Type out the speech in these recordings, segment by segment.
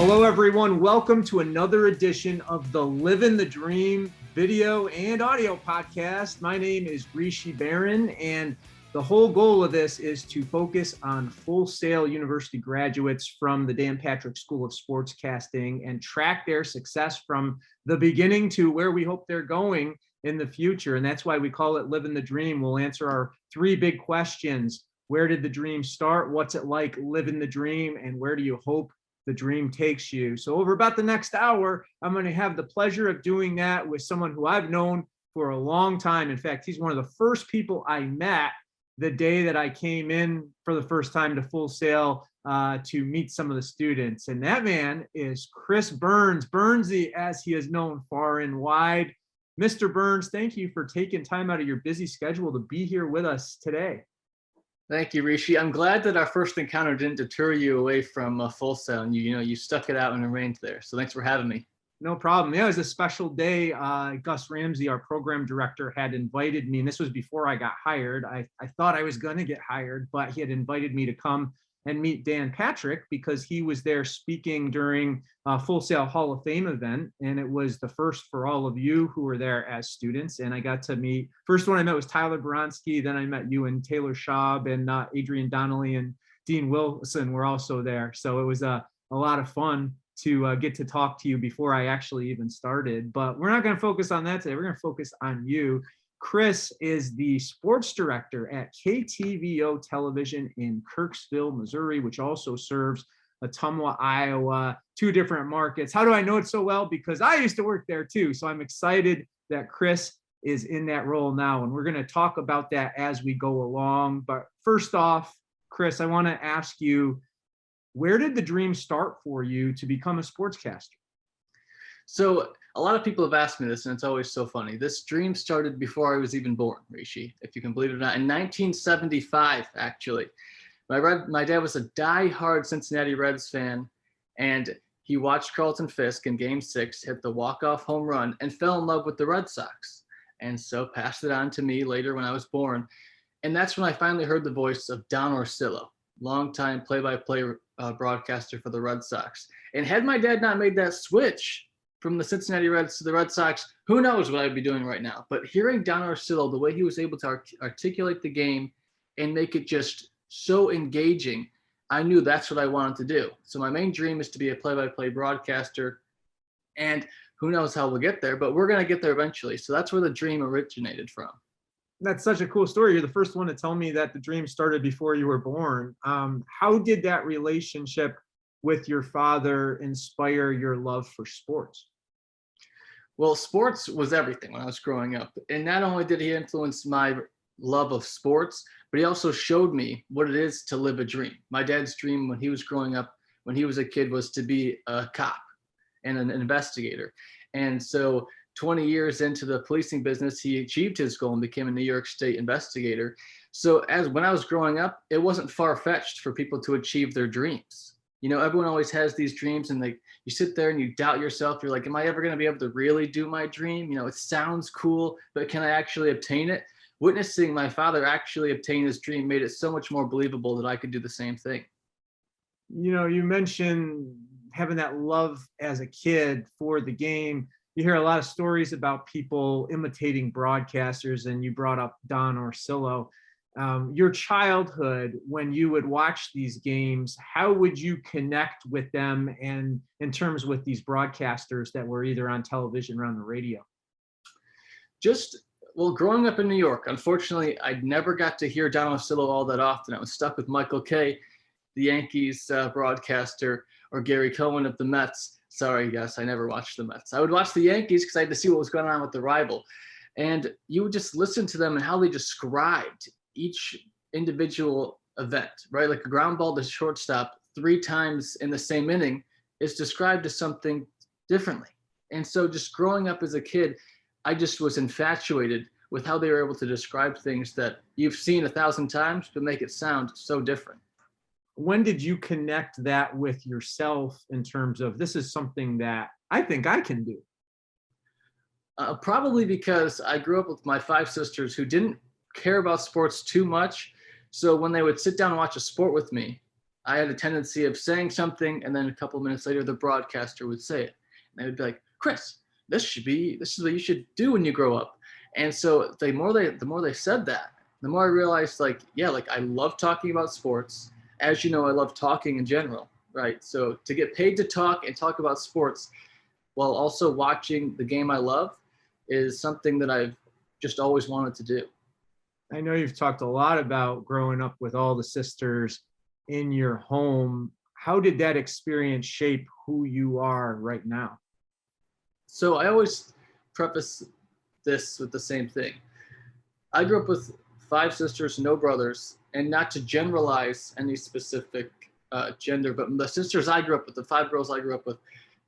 Hello, everyone. Welcome to another edition of the Livin The Dream video and audio podcast. My name is Rishi Barran, and the whole goal of this is to focus on Full Sail University graduates from the Dan Patrick School of Sportscasting and track their success from the beginning to where we hope they're going in the future. And that's why we call it Livin The Dream. We'll answer our three big questions. Where did the dream start? What's it like living the dream? And where do you hope the dream takes you? So over about the next hour, I'm going to have the pleasure of doing that with someone who I've known for a long time. In fact, he's one of the first people I met the day that I came in for the first time to Full Sail to meet some of the students. And that man is Chris Burns, Burnsy, as he is known far and wide. Mr. Burns, thank you for taking time out of your busy schedule to be here with us today. Thank you, Rishi. I'm glad that our first encounter didn't deter you away from Full Sail, and you stuck it out and remained there. So thanks for having me. No problem. Yeah, it was a special day. Gus Ramsey, our program director, had invited me, and this was before I got hired. I thought I was going to get hired, but he had invited me to come and meet Dan Patrick because he was there speaking during Full Sail Hall of Fame event, and it was the first for all of you who were there as students. And I got to meet, first one I met was Tyler Baronsky, then I met you and Taylor Schaub, and Adrian Donnelly and Dean Wilson were also there. So it was a lot of fun to get to talk to you before I actually even started. But we're not going to focus on that today. We're going to focus on you. Chris is the sports director at KTVO Television in Kirksville, Missouri, which also serves Ottumwa, Iowa, two different markets. How do I know it so well? Because I used to work there too. So I'm excited that Chris is in that role now. And we're going to talk about that as we go along. But first off, Chris, I want to ask you, where did the dream start for you to become a sportscaster? So a lot of people have asked me this, and it's always so funny. This dream started before I was even born, Rishi, if you can believe it or not. In 1975, actually. My dad was a die-hard Cincinnati Reds fan, and he watched Carlton Fisk in Game 6 hit the walk-off home run and fell in love with the Red Sox, and so passed it on to me later when I was born. And that's when I finally heard the voice of Don Orsillo, longtime play-by-play broadcaster for the Red Sox. And had my dad not made that switch from the Cincinnati Reds to the Red Sox, who knows what I'd be doing right now. But hearing Don Orsillo, the way he was able to articulate the game and make it just so engaging, I knew that's what I wanted to do. So my main dream is to be a play-by-play broadcaster, and who knows how we'll get there, but we're going to get there eventually. So that's where the dream originated from. That's such a cool story. You're the first one to tell me that the dream started before you were born. How did that relationship with your father inspire your love for sports? Well, sports was everything when I was growing up. And not only did he influence my love of sports, but he also showed me what it is to live a dream. My dad's dream when he was growing up, when he was a kid, was to be a cop and an investigator. And so 20 years into the policing business, he achieved his goal and became a New York State investigator. So when I was growing up, it wasn't far-fetched for people to achieve their dreams. You know, everyone always has these dreams, and you sit there and you doubt yourself. You're like, am I ever going to be able to really do my dream? You know, it sounds cool, but can I actually obtain it? Witnessing my father actually obtain his dream made it so much more believable that I could do the same thing. You know, you mentioned having that love as a kid for the game. You hear a lot of stories about people imitating broadcasters, and you brought up Don Orsillo. Your childhood, when you would watch these games, how would you connect with them and in terms with these broadcasters that were either on television or on the radio? Well, growing up in New York, unfortunately, I never got to hear Don Orsillo all that often. I was stuck with Michael Kay, the Yankees broadcaster, or Gary Cohen of the Mets. Sorry, yes, I never watched the Mets. I would watch the Yankees because I had to see what was going on with the rival. And you would just listen to them and how they described each individual event, right? Like a ground ball to shortstop 3 times in the same inning is described as something differently. And so just growing up as a kid, I just was infatuated with how they were able to describe things that you've seen 1,000 times, but make it sound so different. When did you connect that with yourself in terms of this is something that I think I can do? Probably because I grew up with my 5 sisters who didn't care about sports too much. So when they would sit down and watch a sport with me, I had a tendency of saying something, and then a couple of minutes later, the broadcaster would say it. And they would be like, Chris, this is what you should do when you grow up. And so the more they said that, the more I realized, like, yeah, like I love talking about sports. As you know, I love talking in general, right? So to get paid to talk and talk about sports while also watching the game I love is something that I've just always wanted to do. I know you've talked a lot about growing up with all the sisters in your home. How did that experience shape who you are right now? So I always preface this with the same thing. I grew up with 5 sisters, no brothers, and not to generalize any specific gender, but the sisters I grew up with, the 5 girls I grew up with,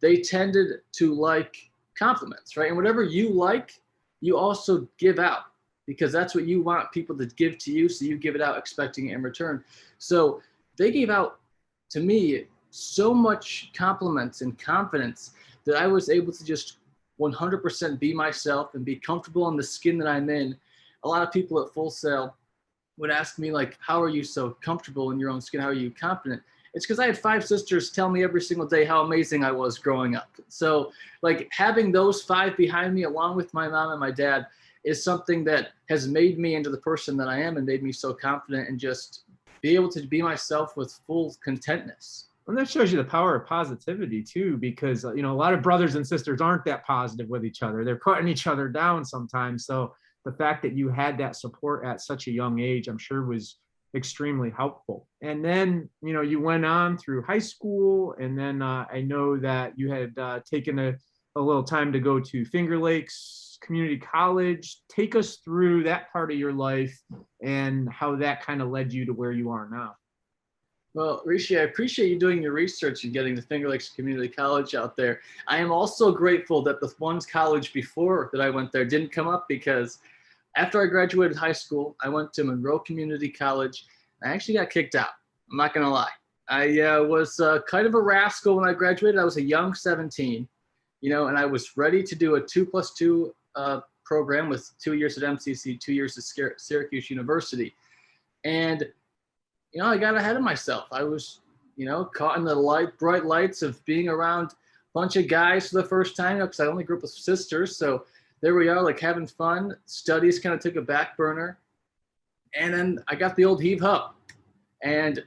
they tended to like compliments, right? And whatever you like, you also give out because that's what you want people to give to you. So you give it out expecting it in return. So they gave out to me so much compliments and confidence that I was able to just 100% be myself and be comfortable in the skin that I'm in. A lot of people at Full Sail would ask me, like, how are you so comfortable in your own skin? How are you confident? It's because I had 5 sisters tell me every single day how amazing I was growing up. So like having those 5 behind me along with my mom and my dad is something that has made me into the person that I am and made me so confident and just be able to be myself with full contentness. And that shows you the power of positivity too, because a lot of brothers and sisters aren't that positive with each other. They're putting each other down sometimes. So the fact that you had that support at such a young age, I'm sure was extremely helpful. And then, you went on through high school, and then I know that you had taken a little time to go to Finger Lakes Community College. Take us through that part of your life and how that kind of led you to where you are now. Well, Rishi, I appreciate you doing your research and getting the Finger Lakes Community College out there. I am also grateful that the one college before that I went there didn't come up, because after I graduated high school, I went to Monroe Community College. I actually got kicked out. I'm not going to lie. I was kind of a rascal when I graduated. I was a young 17, and I was ready to do a 2+2 program with 2 years at MCC, 2 years at Syracuse University. And I got ahead of myself. I was, caught in the bright lights of being around a bunch of guys for the first time, because I only grew up with sisters. So there we are, like having fun. Studies kind of took a back burner. And then I got the old heave up. And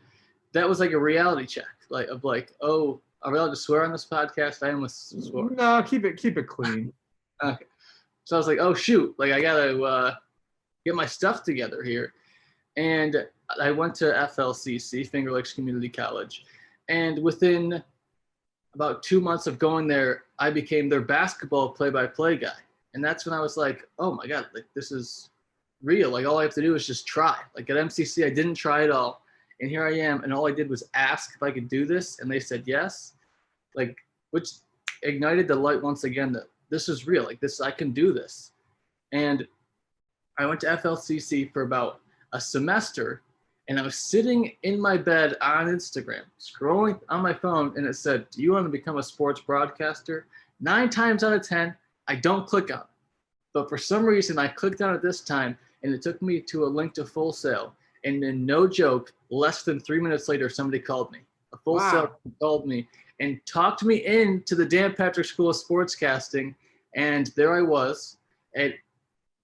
that was like a reality check, oh, are we allowed to swear on this podcast? I almost swore. No, keep it clean. Okay. So I was like, oh, shoot. Like, I got to get my stuff together here. And I went to FLCC, Finger Lakes Community College. And within about 2 months of going there, I became their basketball play-by-play guy. And that's when I was like, oh my God, like this is real. Like all I have to do is just try. Like at MCC, I didn't try at all. And here I am. And all I did was ask if I could do this. And they said yes. Like, which ignited the light once again that this is real. Like this, I can do this. And I went to FLCC for about a semester. And I was sitting in my bed on Instagram, scrolling on my phone, and it said, do you want to become a sports broadcaster? 9 times out of 10, I don't click on it. But for some reason, I clicked on it this time, and it took me to a link to Full Sail. And then, no joke, less than 3 minutes later, somebody called me. A Full Sail called me and talked me into the Dan Patrick School of Sportscasting. And there I was at,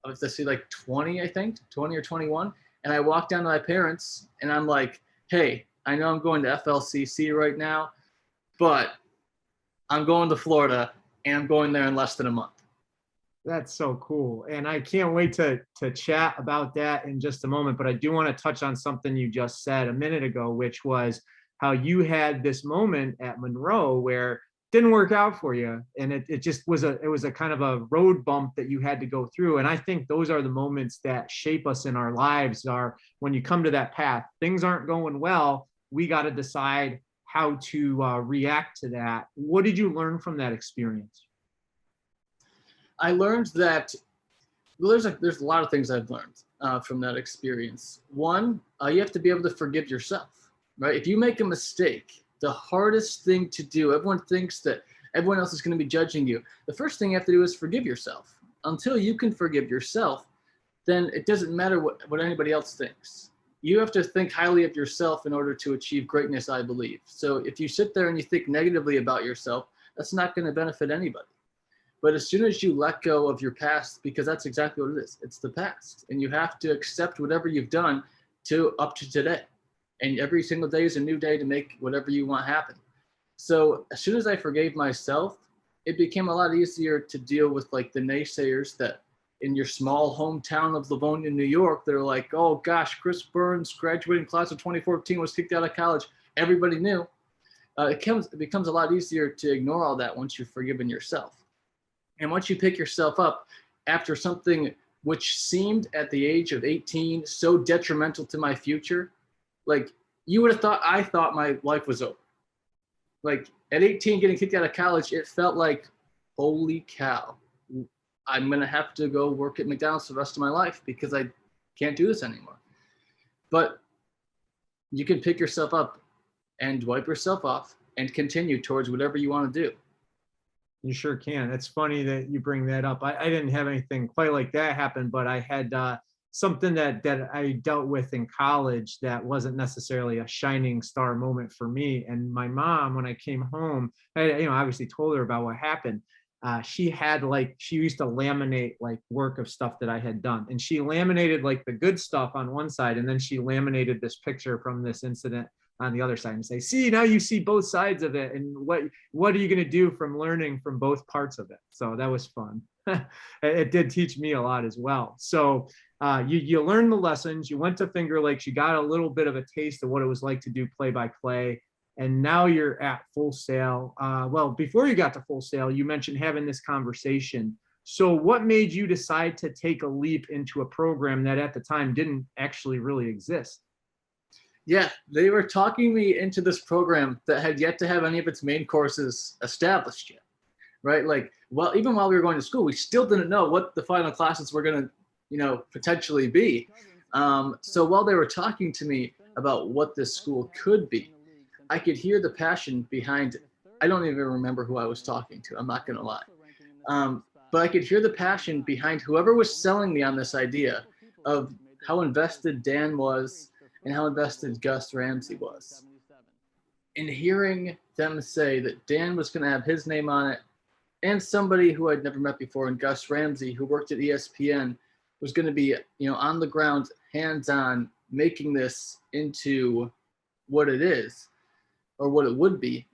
let's see, like 20, I think, 20 or 21. And I walked down to my parents, and I'm like, hey, I know I'm going to FLCC right now, but I'm going to Florida, and I'm going there in less than a month. That's so cool. And I can't wait to chat about that in just a moment. But I do want to touch on something you just said a minute ago, which was how you had this moment at Monroe where didn't work out for you, and it just was a kind of a road bump that you had to go through. And I think those are the moments that shape us in our lives, are when you come to that path, things aren't going well, we got to decide how to react to that. What did you learn from that experience? I learned that, well, there's a lot of things I've learned from that experience. One, you have to be able to forgive yourself, right? If you make a mistake, the hardest thing to do, everyone thinks that everyone else is going to be judging you. The first thing you have to do is forgive yourself. Until you can forgive yourself, then it doesn't matter what anybody else thinks. you have to think highly of yourself in order to achieve greatness, I believe. So if you sit there and you think negatively about yourself, that's not going to benefit anybody. But as soon as you let go of your past, because that's exactly what it is, it's the past. And you have to accept whatever you've done to up to today. And every single day is a new day to make whatever you want happen. So as soon as I forgave myself, it became a lot easier to deal with like the naysayers that in your small hometown of Livonia, New York, they're like, oh gosh, Chris Burns, graduating class of 2014, was kicked out of college. Everybody knew. It becomes a lot easier to ignore all that once you've forgiven yourself. And once you pick yourself up after something which seemed at the age of 18 so detrimental to my future, like you would have thought, I thought my life was over. Like at 18, getting kicked out of college, it felt like, holy cow, I'm going to have to go work at McDonald's for the rest of my life because I can't do this anymore. But you can pick yourself up and wipe yourself off and continue towards whatever you want to do. You sure can. It's funny that you bring that up. I didn't have anything quite like that happen, but I had something that I dealt with in college that wasn't necessarily a shining star moment for me. And my mom, when I came home, I obviously told her about what happened. She used to laminate like work of stuff that I had done. And she laminated like the good stuff on one side, and then she laminated this picture from this incident on the other side and say, see, now you see both sides of it. And what are you going to do from learning from both parts of it? So that was fun. It did teach me a lot as well. So you learned the lessons, you went to Finger Lakes, you got a little bit of a taste of what it was like to do play-by-play. And now you're at Full Sail. Well, before you got to Full Sail, you mentioned having this conversation. So what made you decide to take a leap into a program that at the time didn't actually really exist? Yeah, they were talking me into this program that had yet to have any of its main courses established yet, right? Like, well, even while we were going to school, we still didn't know what the final classes were going to, potentially be. So while they were talking to me about what this school could be, I could hear the passion behind it. I don't even remember who I was talking to. I'm not going to lie. But I could hear the passion behind whoever was selling me on this idea of how invested Dan was and how invested Gus Ramsey was. And hearing them say that Dan was going to have his name on it, and somebody who I'd never met before, and Gus Ramsey, who worked at ESPN, was going to be, on the ground, hands-on, making this into what it is, or what it would be,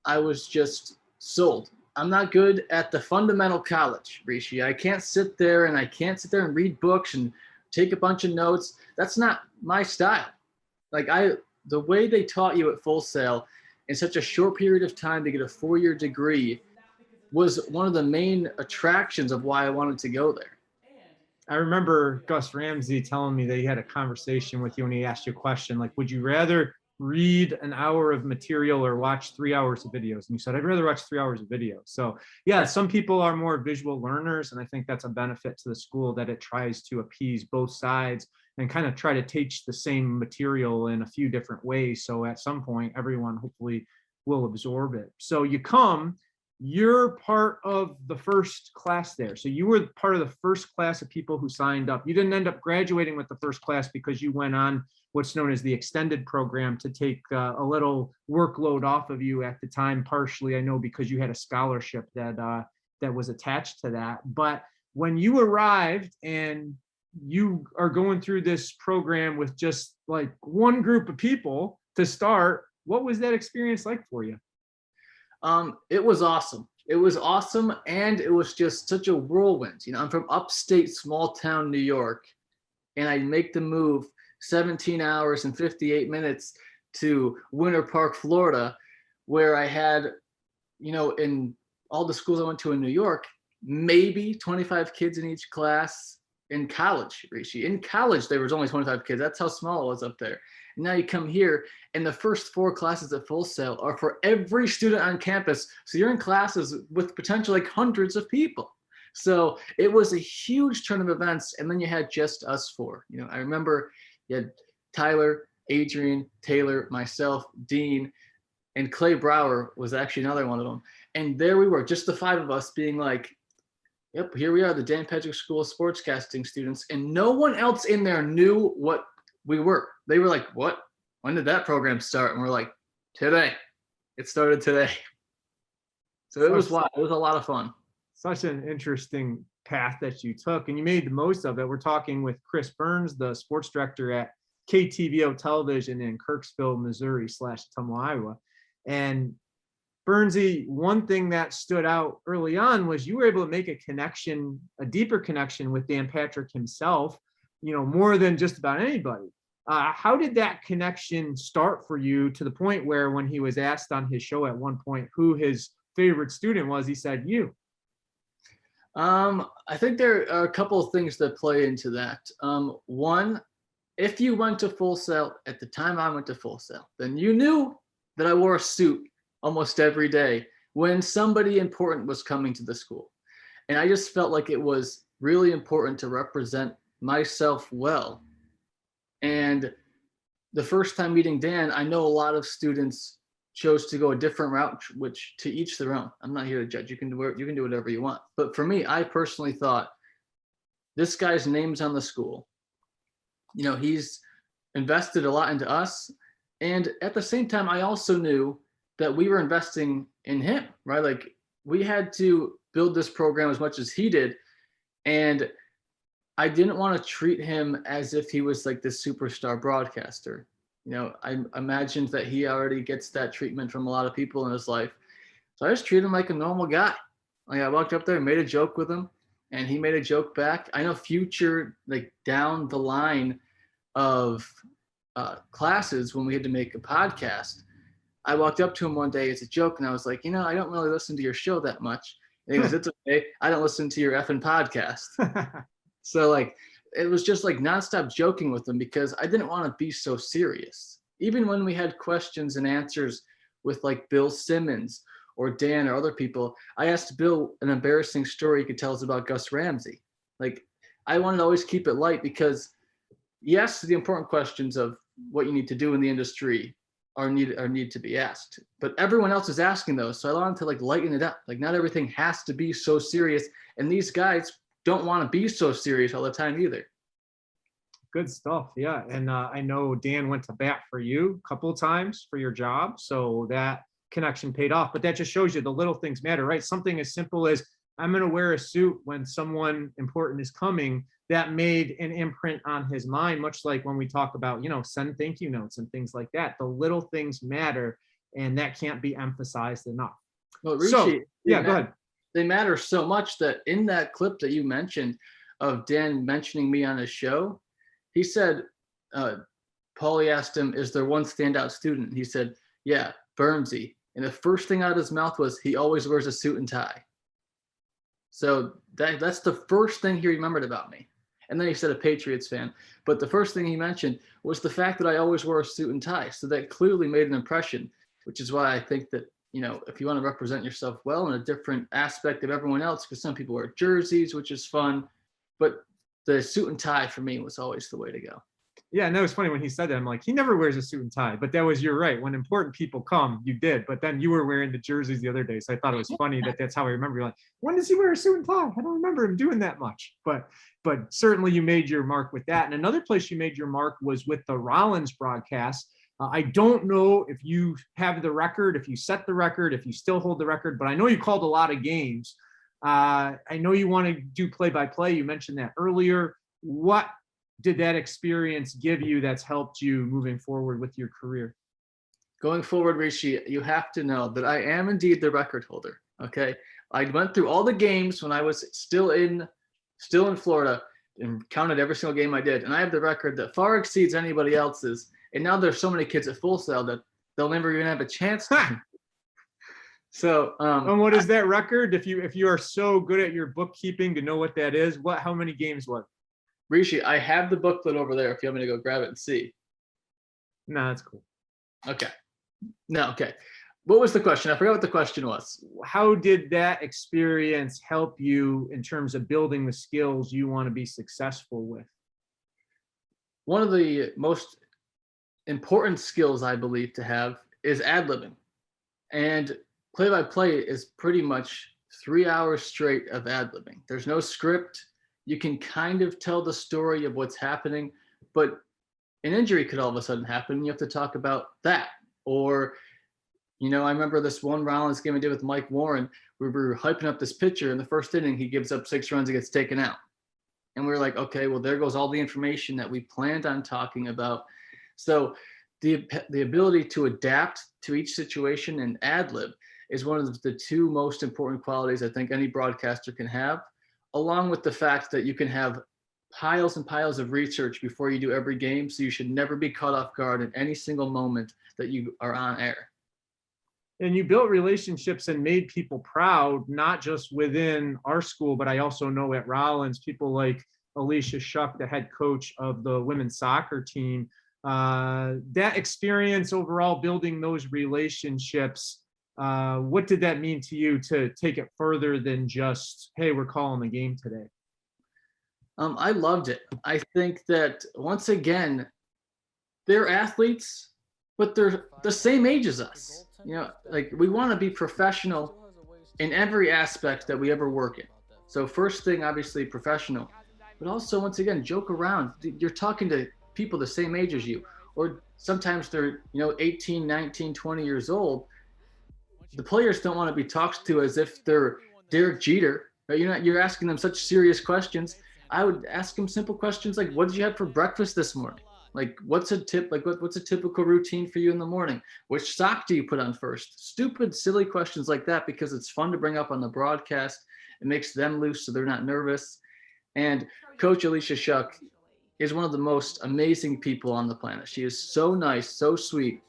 I was just sold. I'm not good at the fundamental college, Rishi. I can't sit there and read books and take a bunch of notes. That's not my style. Like the way they taught you at Full Sail in such a short period of time to get a 4-year degree was one of the main attractions of why I wanted to go there. I remember Gus Ramsey telling me that he had a conversation with you and he asked you a question like, would you rather read an hour of material or watch 3 hours of videos? And you said, I'd rather watch 3 hours of videos. So yeah, some people are more visual learners. And I think that's a benefit to the school, that it tries to appease both sides and kind of try to teach the same material in a few different ways. So at some point, everyone hopefully will absorb it. So you're part of the first class there. So you were part of the first class of people who signed up. You didn't end up graduating with the first class because you went on what's known as the extended program to take a little workload off of you at the time, partially, I know, because you had a scholarship that was attached to that. But when you arrived and you are going through this program with just like one group of people to start, what was that experience like for you? It was awesome. It was awesome. And it was just such a whirlwind. I'm from upstate small town New York, and I make the move 17 hours and 58 minutes to Winter Park, Florida, where I had, in all the schools I went to in New York, maybe 25 kids in each class. In college, Rishi. In college, there was only 25 kids. That's how small it was up there. And now you come here, and the first 4 classes at Full Sail are for every student on campus. So you're in classes with potentially like hundreds of people. So it was a huge turn of events. And then you had just us 4. I remember you had Tyler, Adrian, Taylor, myself, Dean, and Clay Brower was actually another one of them. And there we were, just the 5 of us being like, yep, here we are, the Dan Patrick School of Sportscasting students, and no one else in there knew what They were like, what? When did that program start? And we're like, today. It started today. So it was wild. It was a lot of fun. Such an interesting path that you took, and you made the most of it. We're talking with Chris Burns, the sports director at KTVO Television in Kirksville, Missouri /Tumwa, Iowa. And Burnsy, one thing that stood out early on was you were able to make a connection, a deeper connection with Dan Patrick himself, more than just about anybody. How did that connection start for you, to the point where when he was asked on his show at one point who his favorite student was, he said you? I think there are a couple of things that play into that. One, if you went to Full Sail at the time I went to Full Sail, then you knew that I wore a suit almost every day when somebody important was coming to the school. And I just felt like it was really important to represent myself well. And the first time meeting Dan, I know a lot of students chose to go a different route, which to each their own. I'm not here to judge. You can do whatever you want. But for me, I personally thought, this guy's name's on the school. He's invested a lot into us. And at the same time, I also knew that we were investing in him, right? Like, we had to build this program as much as he did. And I didn't want to treat him as if he was like this superstar broadcaster. I imagined that he already gets that treatment from a lot of people in his life. So I just treated him like a normal guy. Like, I walked up there and made a joke with him, and he made a joke back. I know future, like down the line of classes, when we had to make a podcast, I walked up to him one day as a joke, and I was like, I don't really listen to your show that much. And he goes, it's okay. I don't listen to your effing podcast. So like, it was just like nonstop joking with him, because I didn't want to be so serious. Even when we had questions and answers with like Bill Simmons or Dan or other people, I asked Bill an embarrassing story he could tell us about Gus Ramsey. Like, I wanted to always keep it light, because yes, the important questions of what you need to do in the industry are need to be asked, but everyone else is asking those. So I wanted to like lighten it up. Like, not everything has to be so serious. And these guys don't want to be so serious all the time either. Good stuff. Yeah. And I know Dan went to bat for you a couple of times for your job. So that connection paid off. But that just shows you the little things matter, right? Something as simple as, I'm going to wear a suit when someone important is coming, that made an imprint on his mind, much like when we talk about, send thank you notes and things like that. The little things matter, and that can't be emphasized enough. Well, Rishi, yeah, go ahead. They matter so much that in that clip that you mentioned of Dan mentioning me on his show, he said, Paulie asked him, is there one standout student? He said, yeah, Burnsy. And the first thing out of his mouth was, he always wears a suit and tie. So that's the first thing he remembered about me. And then he said a Patriots fan. But the first thing he mentioned was the fact that I always wore a suit and tie. So that clearly made an impression, which is why I think that, if you want to represent yourself well in a different aspect of everyone else, because some people wear jerseys, which is fun, but the suit and tie for me was always the way to go. Yeah, and that was funny when he said that. I'm like, he never wears a suit and tie, but you're right. When important people come, you did, but then you were wearing the jerseys the other day. So I thought it was funny that's how I remember. You're like, when does he wear a suit and tie? I don't remember him doing that much, but certainly you made your mark with that. And another place you made your mark was with the Rollins broadcast. I don't know if you have the record, if you set the record, if you still hold the record, but I know you called a lot of games. I know you want to do play-by-play. You mentioned that earlier. What did that experience give you that's helped you moving forward with your career? Going forward, Rishi, you have to know that I am indeed the record holder. Okay. I went through all the games when I was still in Florida and counted every single game I did. And I have the record that far exceeds anybody else's. And now there's so many kids at Full Sail that they'll never even have a chance to. So, and what is that record? If you are so good at your bookkeeping to know what that is, how many games was? Rishi, I have the booklet over there if you want me to go grab it and see. No, that's cool. Okay. No, okay. What was the question? I forgot what the question was. How did that experience help you in terms of building the skills you want to be successful with? One of the most important skills I believe to have is ad-libbing. And play-by-play is pretty much 3 hours straight of ad-libbing. There's no script. You can kind of tell the story of what's happening, but an injury could all of a sudden happen. And you have to talk about that. Or, I remember this one Rollins game I did with Mike Warren. We were hyping up this pitcher in the first inning. He gives up 6 runs and gets taken out. And we were like, okay, well, there goes all the information that we planned on talking about. So the ability to adapt to each situation and ad lib is one of the 2 most important qualities I think any broadcaster can have, along with the fact that you can have piles and piles of research before you do every game. So you should never be caught off guard in any single moment that you are on air. And you built relationships and made people proud, not just within our school, but I also know at Rollins, people like Alicia Shuck, the head coach of the women's soccer team. That experience overall, building those relationships, what did that mean to you to take it further than just, hey, we're calling the game today? I loved it. I think that, once again, they're athletes, but they're the same age as us. Like, we want to be professional in every aspect that we ever work in. So first thing, obviously professional, but also, once again, joke around. You're talking to people the same age as you, or sometimes they're, 18, 19, 20 years old. The players don't want to be talked to as if they're Derek Jeter, right? You're asking them such serious questions. I would ask them simple questions like, what did you have for breakfast this morning? Like, what's a typical routine for you in the morning? Which sock do you put on first? Stupid, silly questions like that, because it's fun to bring up on the broadcast. It makes them loose so they're not nervous. And Coach Alicia Shuck is one of the most amazing people on the planet. She is so nice, so sweet.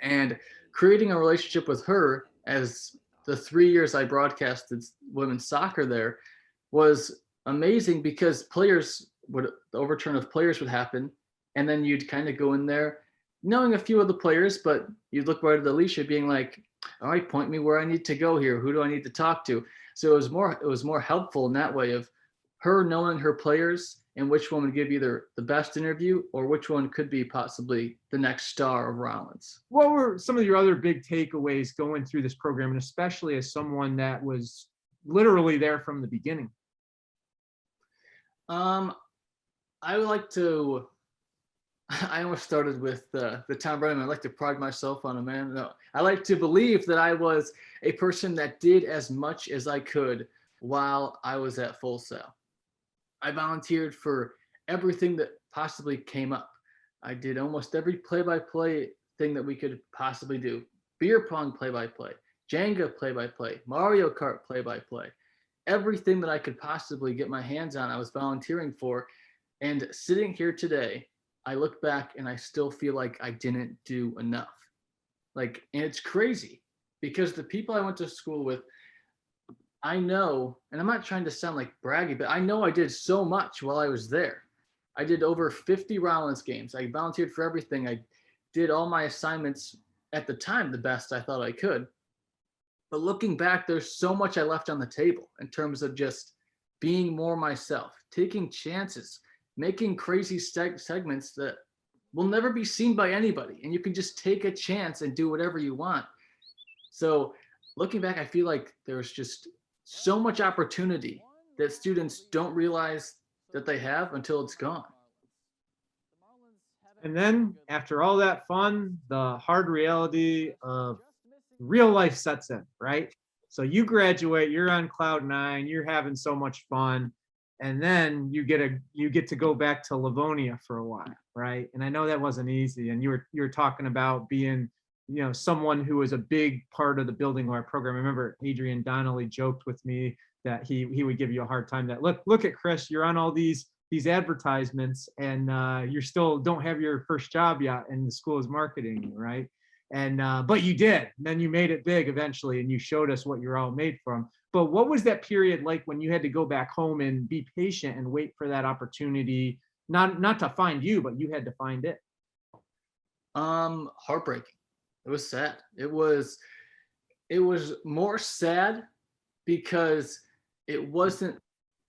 And creating a relationship with her, as the 3 years I broadcasted women's soccer there, was amazing, because the overturn of players would happen. And then you'd kind of go in there knowing a few of the players, but you'd look right at Alicia being like, all right, point me where I need to go here. Who do I need to talk to? So it was more helpful in that way, of her knowing her players and which one would give either the best interview or which one could be possibly the next star of Rollins. What were some of your other big takeaways going through this program, and especially as someone that was literally there from the beginning? I would like to. I almost started with the Tom Brady. I like to pride myself on a man. No, I like to believe that I was a person that did as much as I could while I was at Full Sail. I volunteered for everything that possibly came up. I did almost every play-by-play thing that we could possibly do. Beer pong play-by-play, Jenga play-by-play, Mario Kart play-by-play. Everything that I could possibly get my hands on, I was volunteering for. And sitting here today, I look back and I still feel like I didn't do enough. And it's crazy, because the people I went to school with, I know, and I'm not trying to sound like braggy, but I know I did so much while I was there. I did over 50 Rollins games. I volunteered for everything. I did all my assignments at the time the best I thought I could. But looking back, there's so much I left on the table in terms of just being more myself, taking chances, making crazy segments that will never be seen by anybody. And you can just take a chance and do whatever you want. So looking back, I feel like there's just so much opportunity that students don't realize that they have until it's gone. And then after all that fun, the hard reality of real life sets in, right? So you graduate, you're on cloud 9, you're having so much fun. And then you get to go back to Livonia for a while, right? And I know that wasn't easy. And you were talking about being, someone who was a big part of the building of our program. I remember Adrian Donnelly joked with me that he would give you a hard time, that look at Chris, you're on all these advertisements, and you still don't have your first job yet, and the school is marketing you, right? And but you did. And then you made it big eventually, and you showed us what you're all made from. But what was that period like when you had to go back home and be patient and wait for that opportunity, not to find you, but you had to find it? Heartbreaking. It was sad. It was more sad because it wasn't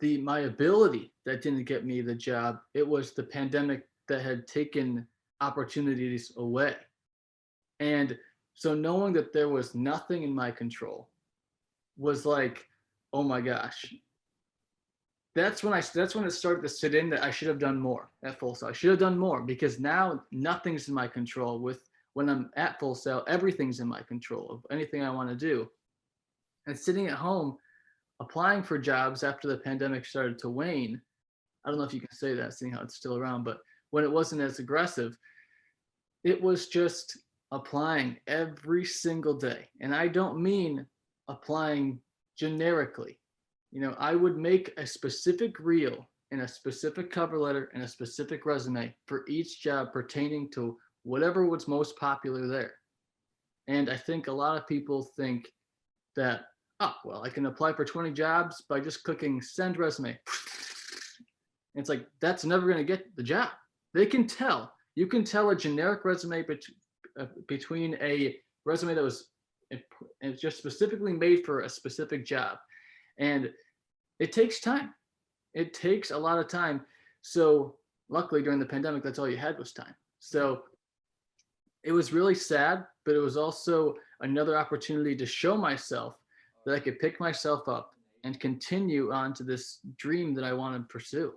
my ability that didn't get me the job. It was the pandemic that had taken opportunities away. And so knowing that there was nothing in my control was like, oh my gosh, that's when it started to sit in that I should have done more at Full Sail. I should have done more because now nothing's in my control. With when I'm at Full Sail, everything's in my control of anything I want to do. And sitting at home applying for jobs after the pandemic started to wane, I don't know if you can say that, seeing how it's still around, but when it wasn't as aggressive, it was just applying every single day. And I don't mean applying generically. I would make a specific reel and a specific cover letter and a specific resume for each job pertaining to whatever was most popular there. And I think a lot of people think that, oh, well, I can apply for 20 jobs by just clicking send resume. It's like, that's never going to get the job. They can tell. You can tell a generic resume between a resume that was just specifically made for a specific job. And it takes time. It takes a lot of time. So luckily during the pandemic, that's all you had was time. So it was really sad, but it was also another opportunity to show myself that I could pick myself up and continue on to this dream that I want to pursue.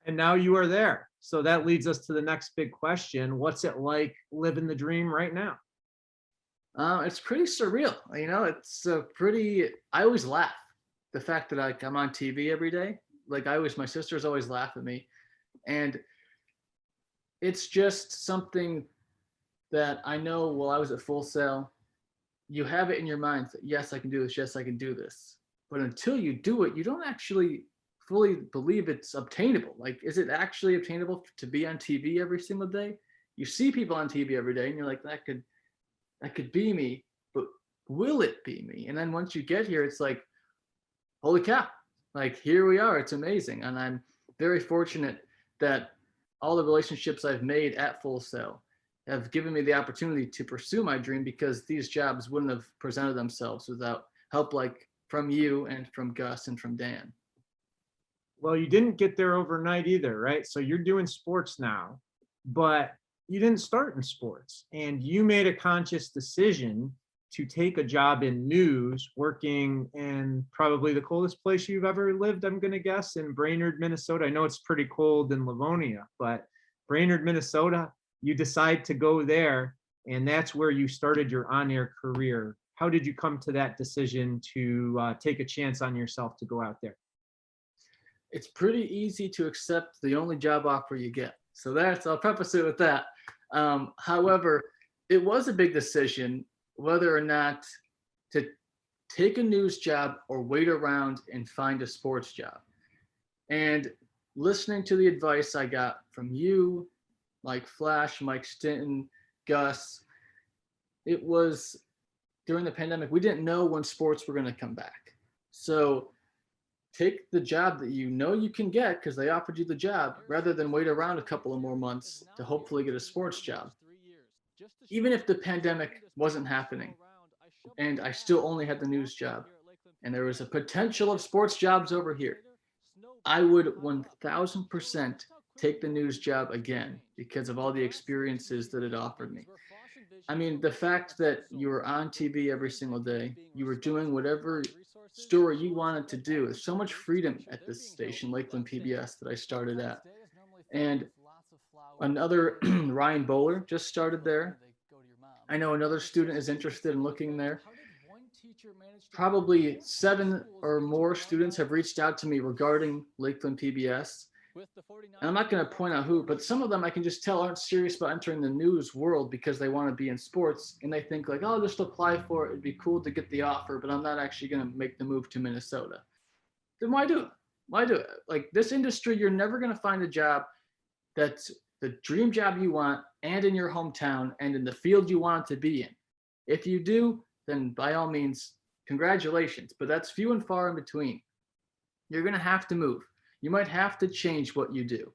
And now you are there. So that leads us to the next big question. What's it like living the dream right now? It's pretty surreal. It's I always laugh. The fact that I'm on TV every day, my sisters always laugh at me. And it's just something that I know while I was at Full Sail, you have it in your mind that, yes, I can do this. Yes, I can do this. But until you do it, you don't actually fully believe it's obtainable. Is it actually obtainable to be on TV every single day? You see people on TV every day and you're like, that could be me, but will it be me? And then once you get here, it's like, holy cow, here we are. It's amazing. And I'm very fortunate that all the relationships I've made at Full Sail have given me the opportunity to pursue my dream, because these jobs wouldn't have presented themselves without help from you and from Gus and from Dan. Well, you didn't get there overnight either, right? So you're doing sports now, but you didn't start in sports, and you made a conscious decision to take a job in news, working in probably the coldest place you've ever lived, I'm going to guess, in Brainerd, Minnesota. I know it's pretty cold in Livonia, but Brainerd, Minnesota, you decide to go there, and that's where you started your on-air career. How did you come to that decision to take a chance on yourself to go out there? It's pretty easy to accept the only job offer you get. So I'll preface it with that. However, it was a big decision whether or not to take a news job or wait around and find a sports job. And listening to the advice I got from you, like Flash, Mike Stinton, Gus, it was during the pandemic. We didn't know when sports were going to come back. So take the job that you can get because they offered you the job, rather than wait around a couple of more months to hopefully get a sports job. Even if the pandemic wasn't happening and I still only had the news job and there was a potential of sports jobs over here, I would 1000% take the news job again because of all the experiences that it offered me. I mean, the fact that you were on TV every single day, you were doing whatever story you wanted to do. There's so much freedom at this station, Lakeland PBS, that I started at. And another Ryan Bowler just started there. I know another student is interested in looking there. Probably 7 or more students have reached out to me regarding Lakeland PBS. And I'm not going to point out who, but some of them I can just tell aren't serious about entering the news world because they want to be in sports, and they think oh, I'll just apply for it. It'd be cool to get the offer, but I'm not actually going to make the move to Minnesota. Then why do it? Why do it? This industry, you're never going to find a job that's the dream job you want and in your hometown and in the field you want it to be in. If you do, then by all means, congratulations, but that's few and far in between. You're going to have to move. You might have to change what you do.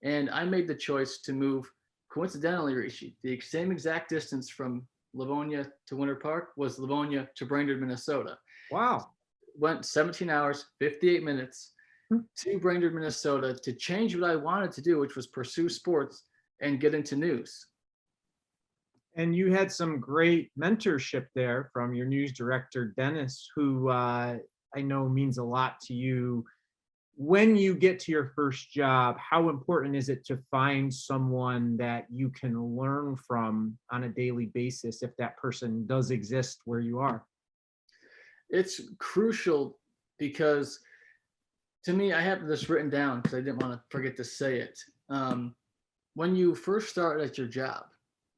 And I made the choice to move, coincidentally, Rishi, the same exact distance from Livonia to Winter Park was Livonia to Brainerd, Minnesota. Wow. Went 17 hours, 58 minutes to Brainerd, Minnesota to change what I wanted to do, which was pursue sports and get into news. And you had some great mentorship there from your news director, Dennis, who I know means a lot to you when you get to your first job, how important is it to find someone that you can learn from on a daily basis if that person does exist where you are? It's crucial because to me, I have this written down because I didn't want to forget to say it. When you first start at your job,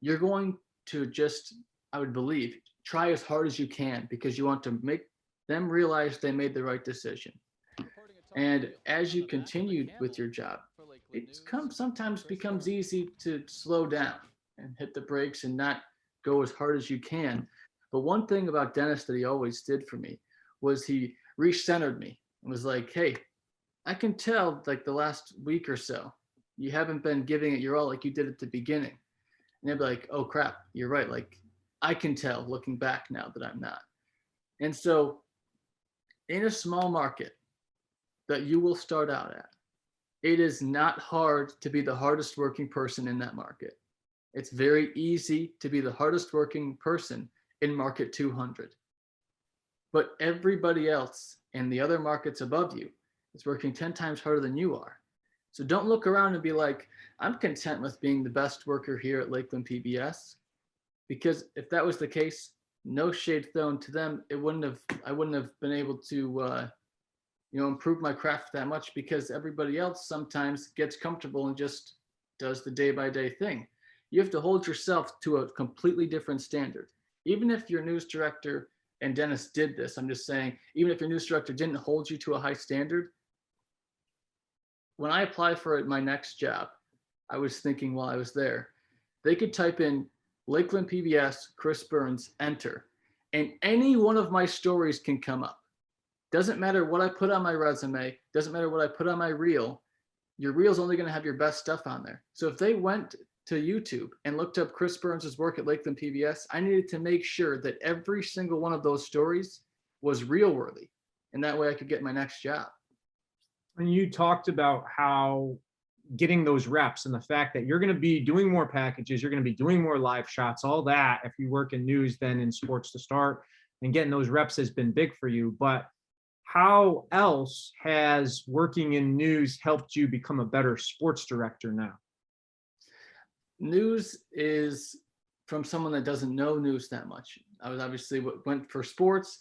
you're going to just, I would believe, try as hard as you can because you want to make them realize they made the right decision. And as you continue with your job, sometimes becomes easy to slow down and hit the brakes and not go as hard as you can. But one thing about Dennis that he always did for me was he recentered me and was like, hey, I can tell like the last week or so, you haven't been giving it your all like you did at the beginning. And they'd be like, oh crap, you're right. Like I can tell looking back now that I'm not. And so in a small market that you will start out at, it is not hard to be the hardest working person in that market. It's very easy to be the hardest working person in market 200. But everybody else in the other markets above you is working 10 times harder than you are. So don't look around and be like, I'm content with being the best worker here at Lakeland PBS. Because if that was the case, no shade thrown to them, I wouldn't have been able to improve my craft that much because everybody else sometimes gets comfortable and just does the day-by-day thing. You have to hold yourself to a completely different standard. Even if your news director, and Dennis did this, I'm just saying, even if your news director didn't hold you to a high standard, when I applied for my next job, I was thinking while I was there, they could type in Lakeland PBS, Chris Burns, enter, and any one of my stories can come up. Doesn't matter what I put on my resume, doesn't matter what I put on my reel, your reel's only going to have your best stuff on there. So if they went to YouTube and looked up Chris Burns' work at Lakeland PBS, I needed to make sure that every single one of those stories was reel worthy. And that way I could get my next job. And you talked about how getting those reps and the fact that you're going to be doing more packages, you're going to be doing more live shots, all that, if you work in news than in sports to start, and getting those reps has been big for you. But how else has working in news helped you become a better sports director now? News is from someone that doesn't know news that much. I was obviously went for sports.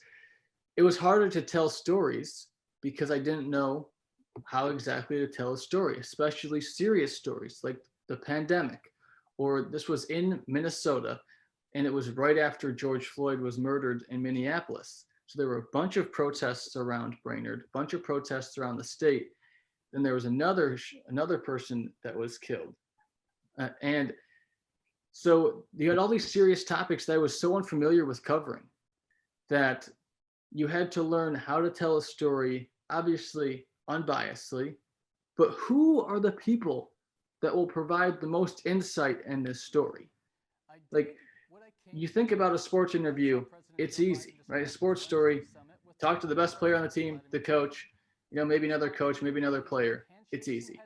It was harder to tell stories because I didn't know how exactly to tell a story, especially serious stories like the pandemic, or this was in Minnesota and it was right after George Floyd was murdered in Minneapolis. So there were a bunch of protests around Brainerd, a bunch of protests around the state. Then there was another person that was killed. And so you had all these serious topics that I was so unfamiliar with covering that you had to learn how to tell a story, obviously unbiasedly, but who are the people that will provide the most insight in this story? Like, you think about a sports interview, it's easy, right? A sports story, talk to the best player on the team, the coach, maybe another coach, maybe another player. It's easy.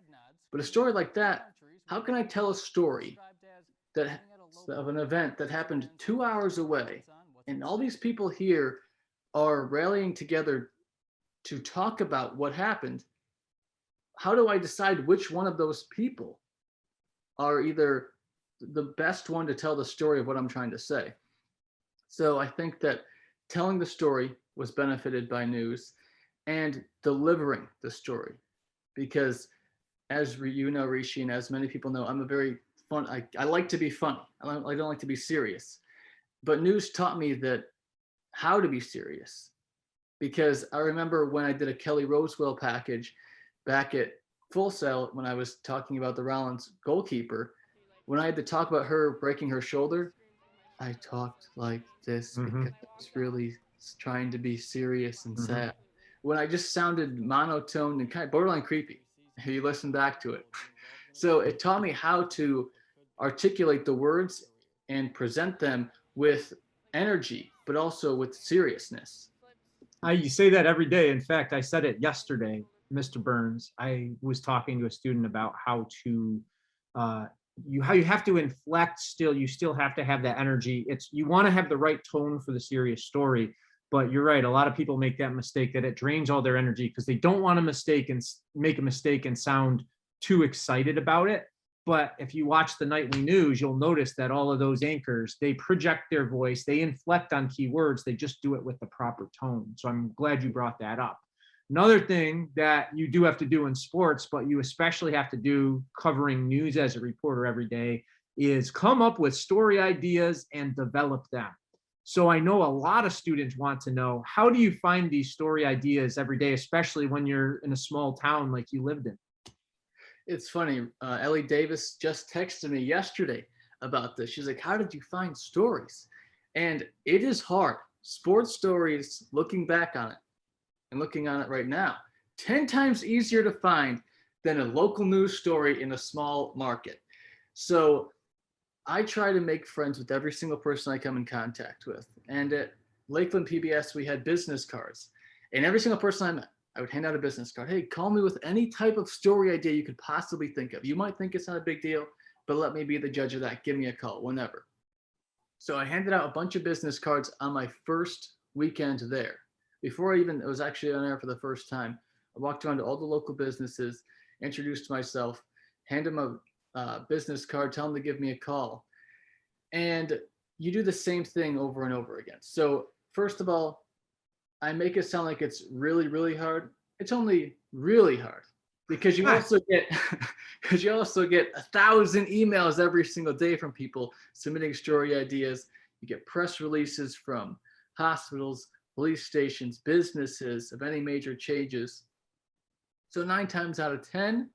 But a story like that, how can I tell a story that of an event that happened 2 hours away and all these people here are rallying together to talk about what happened? How do I decide which one of those people are either the best one to tell the story of what I'm trying to say? So I think that telling the story was benefited by news and delivering the story, because as you know, Rishi, and as many people know, I'm a very fun, I like to be funny. I don't like to be serious. But news taught me that how to be serious, because I remember when I did a Kelly Rosewell package back at Full Sail when I was talking about the Rollins goalkeeper, when I had to talk about her breaking her shoulder, I talked like this because I was really trying to be serious and sad. When I just sounded monotone and kind of borderline creepy, you listen back to it. So it taught me how to articulate the words and present them with energy, but also with seriousness. You say that every day. In fact, I said it yesterday, Mr. Burns. I was talking to a student about how to you have to inflect still. You still have to have that energy. You want to have the right tone for the serious story, But you're right. A lot of people make that mistake, that it drains all their energy because they don't want to make a mistake and sound too excited about it. But if you watch the nightly news, you'll notice that all of those anchors, they project their voice, they inflect on keywords, they just do it with the proper tone. So I'm glad you brought that up. Another thing that you do have to do in sports, but you especially have to do covering news as a reporter every day, is come up with story ideas and develop them. So I know a lot of students want to know, how do you find these story ideas every day, especially when you're in a small town like you lived in? It's funny. Ellie Davis just texted me yesterday about this. She's like, how did you find stories? And it is hard. Sports stories, looking back on it and looking on it right now, 10 times easier to find than a local news story in a small market. So I try to make friends with every single person I come in contact with. And at Lakeland PBS, we had business cards. And every single person I met, I would hand out a business card. Hey, call me with any type of story idea you could possibly think of. You might think it's not a big deal, but let me be the judge of that. Give me a call whenever. So I handed out a bunch of business cards on my first weekend there. Before I was actually on air for the first time, I walked around to all the local businesses, introduced myself, handed them a business card, tell them to give me a call. And you do the same thing over and over again. So first of all, I make it sound like it's really, really hard. It's only really hard because you also get 1,000 emails every single day from people submitting story ideas. You get press releases from hospitals, police stations, businesses of any major changes. So 9 times out of 10,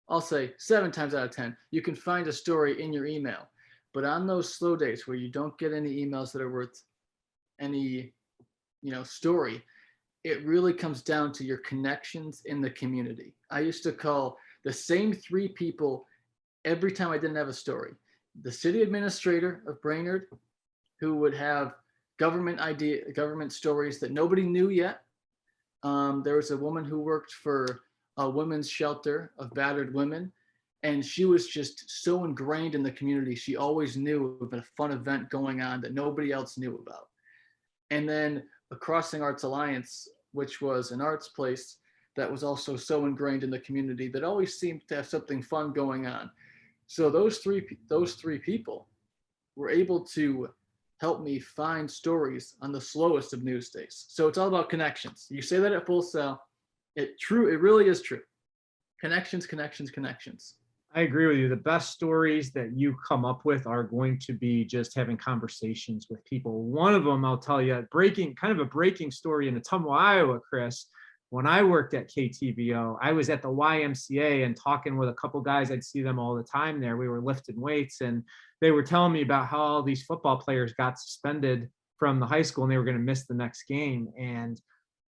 I'll say 7 times out of 10, you can find a story in your email. But on those slow days where you don't get any emails that are worth any story, it really comes down to your connections in the community. I used to call the same 3 people every time I didn't have a story. The city administrator of Brainerd, who would have government stories that nobody knew yet. There was a woman who worked for a women's shelter of battered women, and she was just so ingrained in the community. She always knew of a fun event going on that nobody else knew about. And then the Crossing Arts Alliance, which was an arts place that was also so ingrained in the community that always seemed to have something fun going on. So those three people were able to help me find stories on the slowest of news days. So it's all about connections. You say that at Full Sail, it really is true. Connections, connections, connections. I agree with you. The best stories that you come up with are going to be just having conversations with people. One of them, I'll tell you, kind of a breaking story in Ottumwa, Iowa, Chris. When I worked at KTVO, I was at the YMCA and talking with a couple guys. I'd see them all the time there. We were lifting weights, and they were telling me about how all these football players got suspended from the high school and they were going to miss the next game. And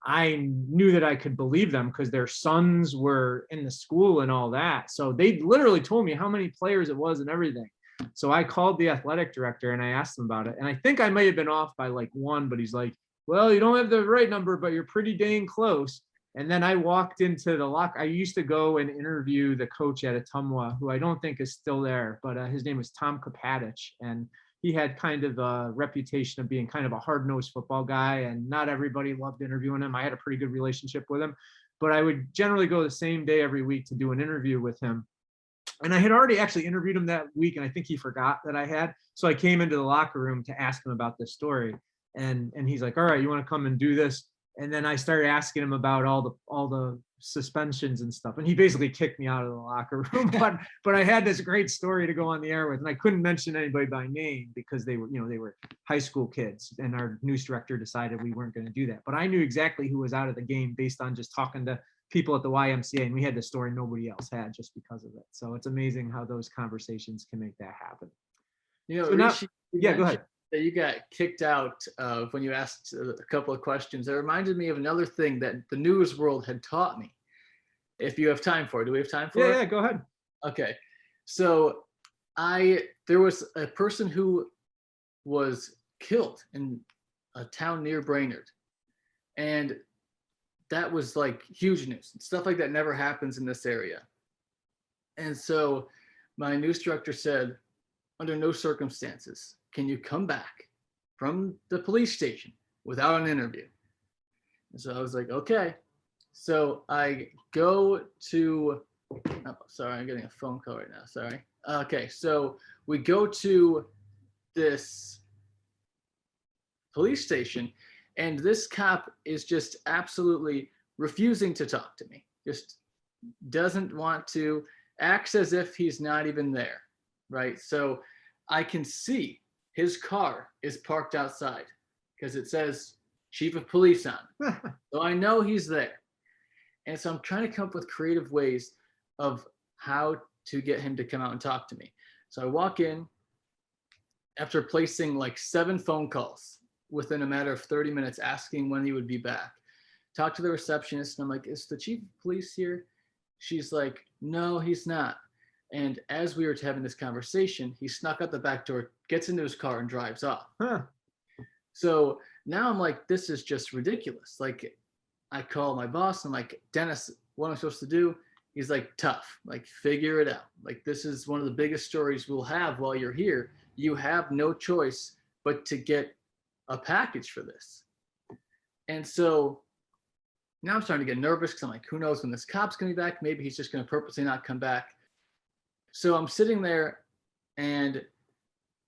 I knew that I could believe them because their sons were in the school and all that. So they literally told me how many players it was and everything. So I called the athletic director and I asked him about it. And I think I may have been off by like 1, but he's like, well, you don't have the right number, but you're pretty dang close. And then I walked into the locker. I used to go and interview the coach at Ottumwa, who I don't think is still there, but his name was Tom Kopatich. And he had kind of a reputation of being kind of a hard-nosed football guy, and not everybody loved interviewing him. I had a pretty good relationship with him, but I would generally go the same day every week to do an interview with him. And I had already actually interviewed him that week, and I think he forgot that I had. So I came into the locker room to ask him about this story. And he's like, all right, you want to come and do this? And then I started asking him about all the suspensions and stuff. And he basically kicked me out of the locker room. But I had this great story to go on the air with. And I couldn't mention anybody by name because they were high school kids. And our news director decided we weren't going to do that. But I knew exactly who was out of the game based on just talking to people at the YMCA. And we had the story nobody else had just because of it. So it's amazing how those conversations can make that happen. So Rishi, yeah, go ahead. That you got kicked out when you asked a couple of questions. It reminded me of another thing that the news world had taught me. If you have time for it, do we have time for it? Yeah, go ahead. Okay, so there was a person who was killed in a town near Brainerd, and that was like huge news. Stuff like that never happens in this area. And so my news director said, under no circumstances can you come back from the police station without an interview. And so I was like, okay. So I go to, oh, sorry, I'm getting a phone call right now. Sorry. Okay. So we go to this police station, and this cop is just absolutely refusing to talk to me. Just doesn't want to, acts as if he's not even there. Right. So I can see his car is parked outside because it says Chief of Police on it. So I know he's there. And so I'm trying to come up with creative ways of how to get him to come out and talk to me. So I walk in after placing like 7 phone calls within a matter of 30 minutes, asking when he would be back. Talk to the receptionist, and I'm like, is the chief of police here? She's like, no, he's not. And as we were having this conversation, he snuck out the back door, gets into his car, and drives off. So now I'm like, this is just ridiculous. Like, I call my boss. I'm like, Dennis, what am I supposed to do? He's like, tough. Like, figure it out. Like, this is one of the biggest stories we'll have while you're here. You have no choice but to get a package for this. And so now I'm starting to get nervous because I'm like, who knows when this cop's going to be back? Maybe he's just going to purposely not come back. So I'm sitting there and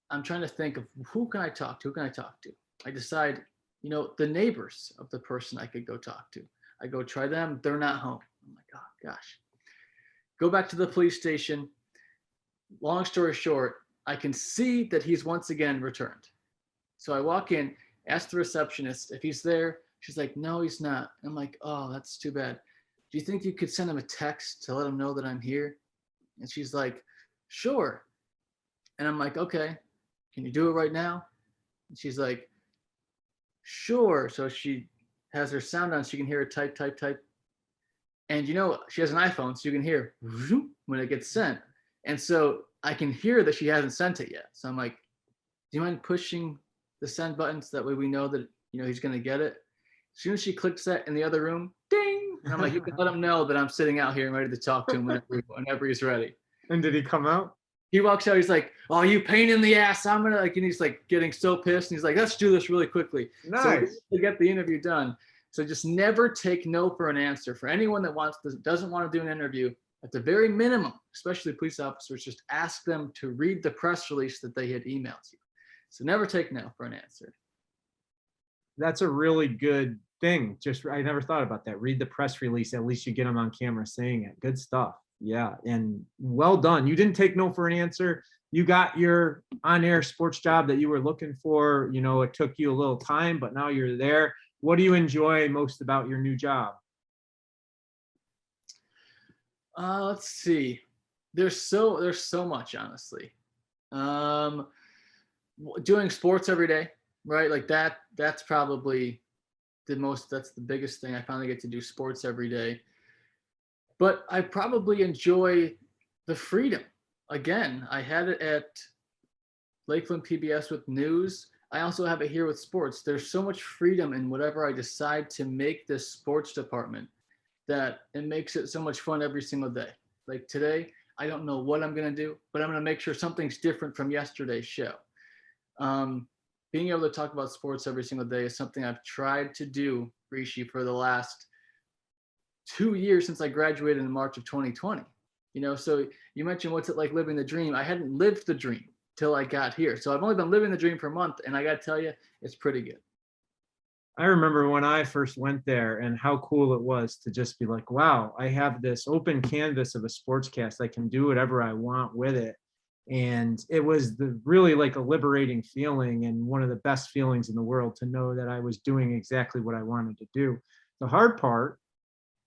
I'm trying to think of who can I talk to? Who can I talk to? I decide, you know, the neighbors of the person I could go talk to. I go try them. They're not home. I'm like, oh gosh. Go back to the police station. Long story short, I can see that he's once again returned. So I walk in, ask the receptionist if he's there. She's like, no, he's not. I'm like, oh, that's too bad. Do you think you could send him a text to let him know that I'm here? And she's like, sure. And I'm like, okay, can you do it right now? And she's like, sure. So she has her sound on so you can hear it type, type, type. And you know, she has an iPhone, so you can hear when it gets sent. And so I can hear that she hasn't sent it yet. So I'm like, do you mind pushing the send button so that way we know that, you know, he's going to get it? As soon as she clicks that in the other room, ding. And I'm like, you can let him know that I'm sitting out here and ready to talk to him whenever he's ready. And did he come out? He walks out. He's like, oh, you pain in the ass. I'm going to like, and he's like getting so pissed. And he's like, let's do this really quickly. Nice. So to get the interview done. So just never take no for an answer. For anyone that doesn't want to do an interview, at the very minimum, especially police officers, just ask them to read the press release that they had emailed you. So never take no for an answer. That's a really good thing. Just, I never thought about that. Read the press release. At least you get them on camera saying it. Good stuff. Yeah. And well done. You didn't take no for an answer. You got your on-air sports job that you were looking for. You know, it took you a little time, but now you're there. What do you enjoy most about your new job? Let's see. There's so much, honestly. Doing sports every day, right? Like that's probably that's the biggest thing. I finally get to do sports every day. But I probably enjoy the freedom. Again, I had it at Lakeland PBS with news. I also have it here with sports. There's so much freedom in whatever I decide to make this sports department that it makes it so much fun every single day. Like today, I don't know what I'm going to do, but I'm going to make sure something's different from yesterday's show. Being able to talk about sports every single day is something I've tried to do, Rishi, for the last 2 years since I graduated in March of 2020. You know, so you mentioned what's it like living the dream. I hadn't lived the dream till I got here. So I've only been living the dream for a month, and I got to tell you, it's pretty good. I remember when I first went there and how cool it was to just be like, wow, I have this open canvas of a sportscast. I can do whatever I want with it. And it was really like a liberating feeling and one of the best feelings in the world to know that I was doing exactly what I wanted to do. The hard part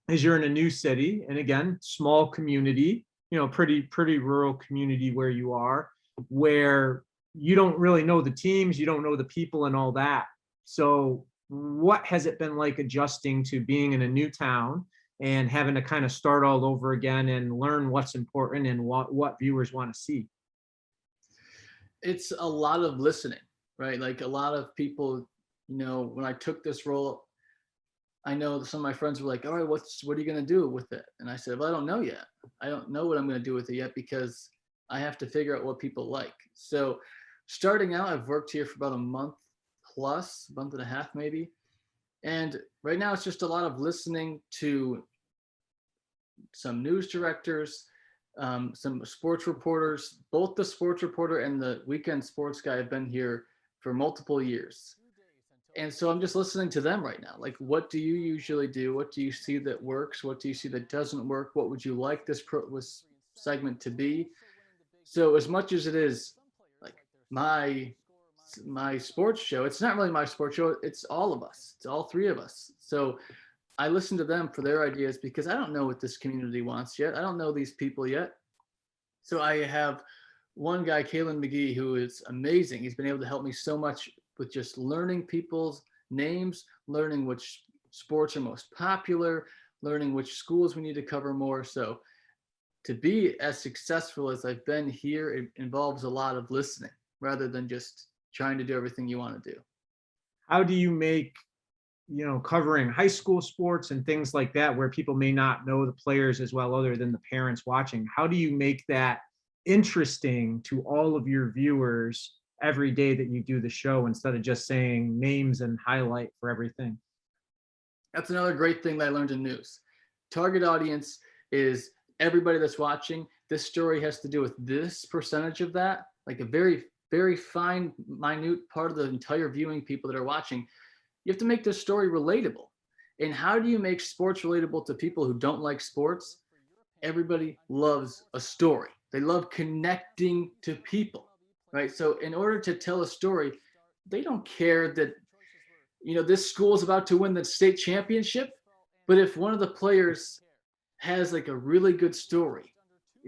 is you're in a new city, and again, small community, you know, pretty rural community where you are, where you don't really know the teams, you don't know the people and all that. So what has it been like adjusting to being in a new town and having to kind of start all over again and learn what's important and what viewers want to see? It's a lot of listening, right? Like a lot of people, you know, when I took this role, I know some of my friends were like, all right, what are you going to do with it? And I said, well, I don't know yet. I don't know what I'm going to do with it yet because I have to figure out what people like. So starting out, I've worked here for about a month plus, a month and a half maybe. And right now it's just a lot of listening to some news directors, some sports reporters. Both the sports reporter and the weekend sports guy have been here for multiple years. And so I'm just listening to them right now. Like, what do you usually do? What do you see that works? What do you see that doesn't work? What would you like this segment to be? So as much as it is like my sports show, it's not really my sports show. It's all of us. It's all three of us. So I listen to them for their ideas because I don't know what this community wants yet. I don't know these people yet. So I have one guy, Kalen McGee, who is amazing. He's been able to help me so much with just learning people's names, learning which sports are most popular, learning which schools we need to cover more. So to be as successful as I've been here, it involves a lot of listening rather than just trying to do everything you want to do. How do you make, covering high school sports and things like that, where people may not know the players as well other than the parents watching, how do you make that interesting to all of your viewers every day that you do the show, instead of just saying names and highlight for everything? That's another great thing that I learned in news. Target audience is everybody that's watching. This story has to do with this percentage of that, like a very, very fine, minute part of the entire viewing people that are watching. You have to make this story relatable. And how do you make sports relatable to people who don't like sports? Everybody loves a story. They love connecting to people, right? So in order to tell a story, they don't care that, this school is about to win the state championship. But if one of the players has like a really good story,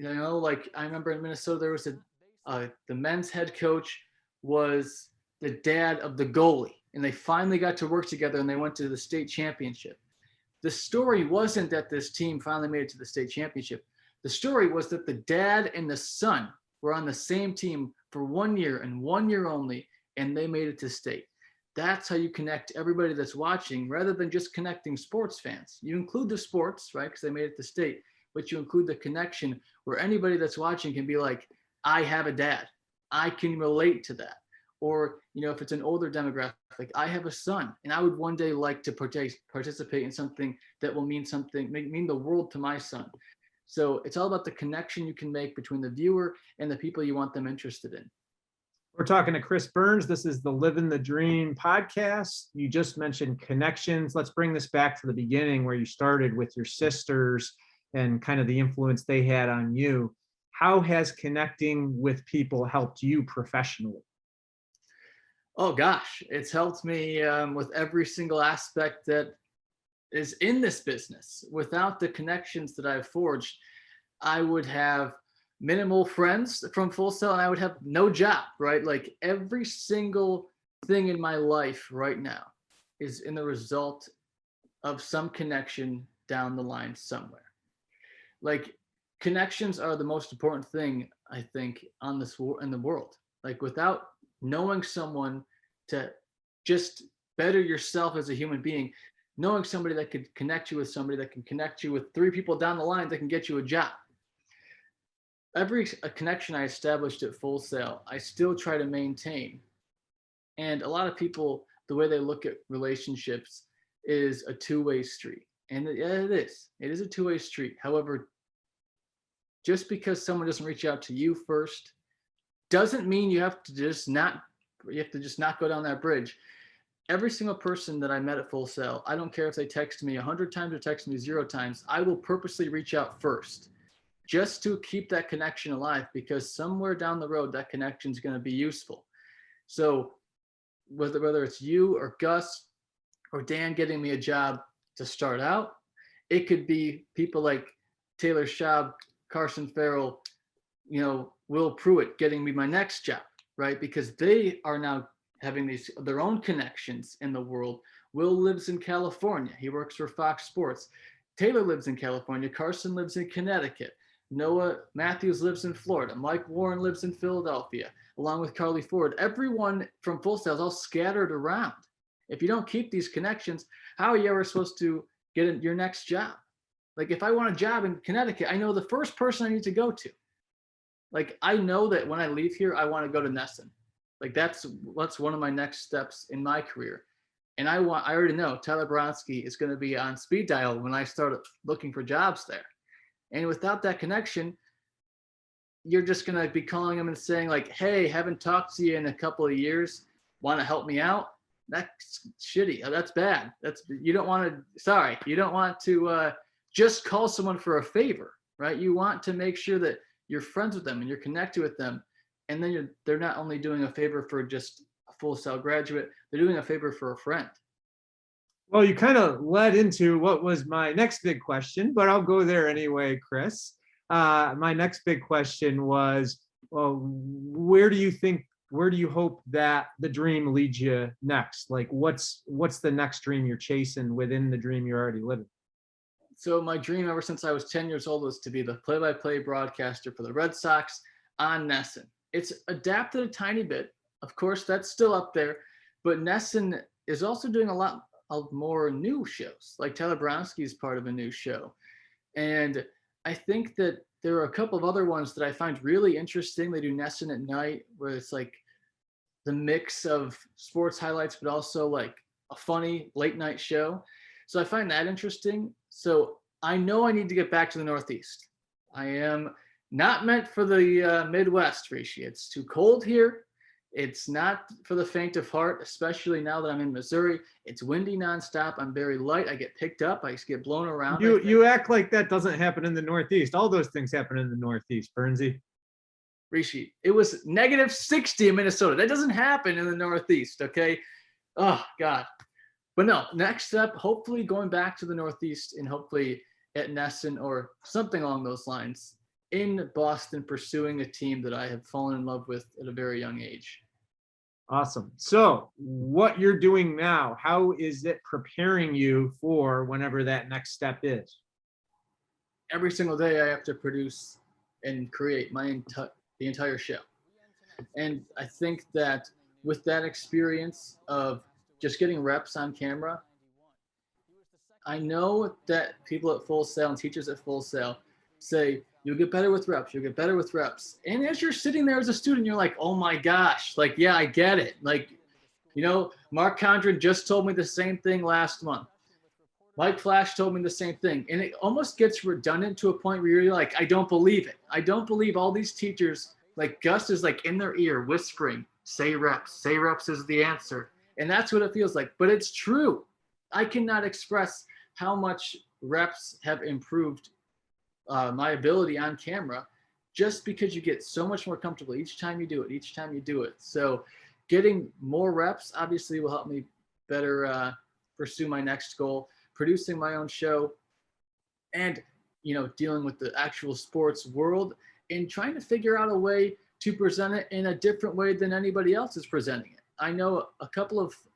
like I remember in Minnesota, there was the men's head coach was the dad of the goalie, and they finally got to work together and they went to the state championship. The story wasn't that this team finally made it to the state championship. The story was that the dad and the son were on the same team for 1 year and 1 year only, and they made it to state. That's how you connect everybody that's watching, rather than just connecting sports fans. You include the sports, right, because they made it to state, but you include the connection where anybody that's watching can be like, I have a dad. I can relate to that. Or, if it's an older demographic, like I have a son and I would one day like to participate in something that will mean the world to my son. So it's all about the connection you can make between the viewer and the people you want them interested in. We're talking to Chris Burns. This is the Livin The Dream podcast. You just mentioned connections. Let's bring this back to the beginning where you started with your sisters and kind of the influence they had on you. How has connecting with people helped you professionally? Oh gosh, it's helped me with every single aspect that is in this business. Without the connections that I've forged, I would have minimal friends from Full Sail and I would have no job, right? Like every single thing in my life right now is in the result of some connection down the line somewhere. Like connections are the most important thing, I think, in the world. Like without knowing someone to just better yourself as a human being, knowing somebody that could connect you with somebody that can connect you with three people down the line that can get you a job. Every connection I established at Full Sail, I still try to maintain. And a lot of people, the way they look at relationships is a two-way street. And it is. It is a two-way street. However, just because someone doesn't reach out to you first doesn't mean you have to just not go down that bridge. Every single person that I met at Full Sail, I don't care if they text me 100 times or text me 0 times, I will purposely reach out first just to keep that connection alive, because somewhere down the road, that connection is going to be useful. So whether it's you or Gus or Dan getting me a job to start out, it could be people like Taylor Schaub, Carson Farrell, Will Pruitt getting me my next job, right? Because they are now having their own connections in the world. Will lives in California. He works for Fox Sports. Taylor lives in California. Carson lives in Connecticut. Noah Matthews lives in Florida. Mike Warren lives in Philadelphia, along with Carly Ford. Everyone from Full Sail is all scattered around. If you don't keep these connections, how are you ever supposed to get your next job? Like if I want a job in Connecticut, I know the first person I need to go to. Like I know that when I leave here, I want to go to Nesson. Like that's one of my next steps in my career. And I already know Tyler Bronski is going to be on speed dial when I start looking for jobs there. And without that connection, you're just going to be calling him and saying like, hey, haven't talked to you in a couple of years. Want to help me out? That's shitty. That's bad. You don't want to just call someone for a favor, right? You want to make sure that you're friends with them and you're connected with them. And then they're not only doing a favor for just a full sail graduate, they're doing a favor for a friend. Well, you kind of led into what was my next big question, but I'll go there anyway, Chris. My next big question was, well, where do you hope that the dream leads you next? Like, what's the next dream you're chasing within the dream you're already living? So my dream ever since I was 10 years old was to be the play-by-play broadcaster for the Red Sox on NESN. It's adapted a tiny bit. Of course, that's still up there, but NESN is also doing a lot of more new shows. Like Tyler Bronski is part of a new show. And I think that there are a couple of other ones that I find really interesting. They do NESN at night, where it's like the mix of sports highlights, but also like a funny late night show. So I find that interesting. So I know I need to get back to the Northeast. I am not meant for the Midwest, Rishi. It's too cold here. It's not for the faint of heart, especially now that I'm in Missouri. It's windy nonstop. I'm very light. I get picked up. I just get blown around. You act like that doesn't happen in the Northeast. All those things happen in the Northeast, Bernsey. Rishi, it was -60 in Minnesota. That doesn't happen in the Northeast, okay? Oh, God. But no, next step, hopefully going back to the Northeast and hopefully at NESN or something along those lines in Boston, pursuing a team that I have fallen in love with at a very young age. Awesome. So what you're doing now, how is it preparing you for whenever that next step is? Every single day I have to produce and create the entire show. And I think that with that experience of just getting reps on camera, I know that people at Full Sail and teachers at Full Sail say, you'll get better with reps, you'll get better with reps. And as you're sitting there as a student, you're like, oh my gosh, like, yeah, I get it. Like, you know, Mark Condren just told me the same thing last month. Mike Flash told me the same thing. And it almost gets redundant to a point where you're like, I don't believe it. I don't believe all these teachers, like Gus is like in their ear whispering, say reps is the answer. And that's what it feels like, but it's true. I cannot express how much reps have improved my ability on camera, just because you get so much more comfortable each time you do it. So getting more reps obviously will help me better pursue my next goal, producing my own show, and, you know, dealing with the actual sports world and trying to figure out a way to present it in a different way than anybody else is presenting it. I know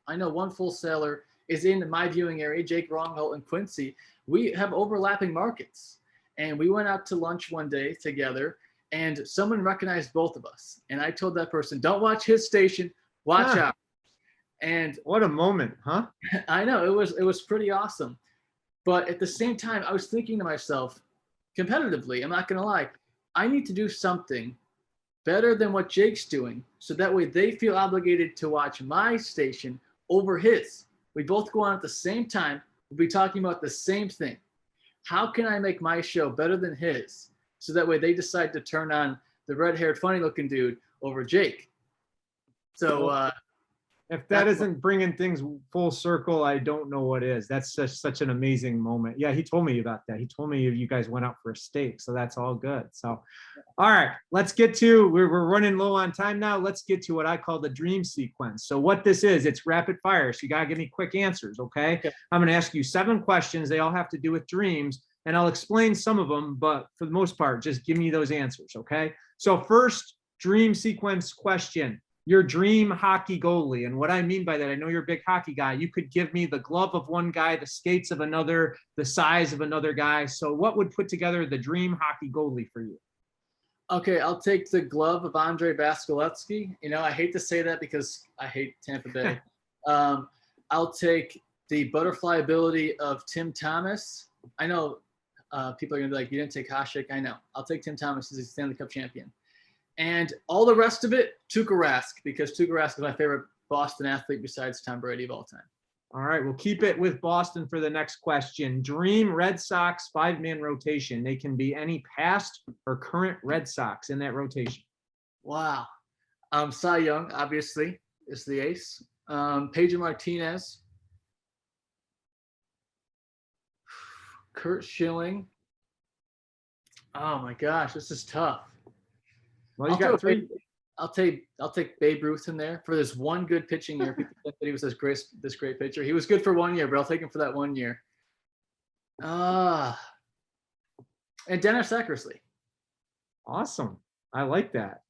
one Full Sailer is in my viewing area, Jake Rongholt and Quincy. We have overlapping markets. And we went out to lunch one day together, and someone recognized both of us. And I told that person, don't watch his station, watch out. And what a moment, huh? I know, it was pretty awesome. But at the same time, I was thinking to myself, competitively, I'm not gonna lie, I need to do something better than what Jake's doing, so that way they feel obligated to watch my station over his. We both go on at the same time, we'll be talking about the same thing. How can I make my show better than his, so that way they decide to turn on the red-haired, funny-looking dude over Jake? So if that isn't bringing things full circle, I don't know what is. That's such an amazing moment. Yeah, he told me about that. He told me you guys went out for a steak, so that's all good. So, all right, let's get to, we're running low on time now. Let's get to what I call the dream sequence. So what this is, it's rapid fire. So you got to give me quick answers, okay? I'm going to ask you 7 questions. They all have to do with dreams, and I'll explain some of them, but for the most part, just give me those answers, okay? So first dream sequence question. Your dream hockey goalie. And what I mean by that, I know you're a big hockey guy. You could give me the glove of one guy, the skates of another, the size of another guy. So what would put together the dream hockey goalie for you? Okay, I'll take the glove of Andre Vasilevsky. You know, I hate to say that because I hate Tampa Bay. I'll take the butterfly ability of Tim Thomas. I know people are going to be like, you didn't take Hasek. I know. I'll take Tim Thomas as a Stanley Cup champion. And all the rest of it, Tuukka Rask, because Tuukka Rask is my favorite Boston athlete besides Tom Brady of all time. All right, we'll keep it with Boston for the next question. Dream Red Sox 5-man rotation. They can be any past or current Red Sox in that rotation. Wow. Cy Young, obviously, is the ace. Pedro Martinez. Kurt Schilling. Oh my gosh, this is tough. Well, you got three. I'll take Babe Ruth in there for this one good pitching year. People think that he was this great pitcher. He was good for 1 year, but I'll take him for that 1 year. And Dennis Eckersley. Awesome. I like that.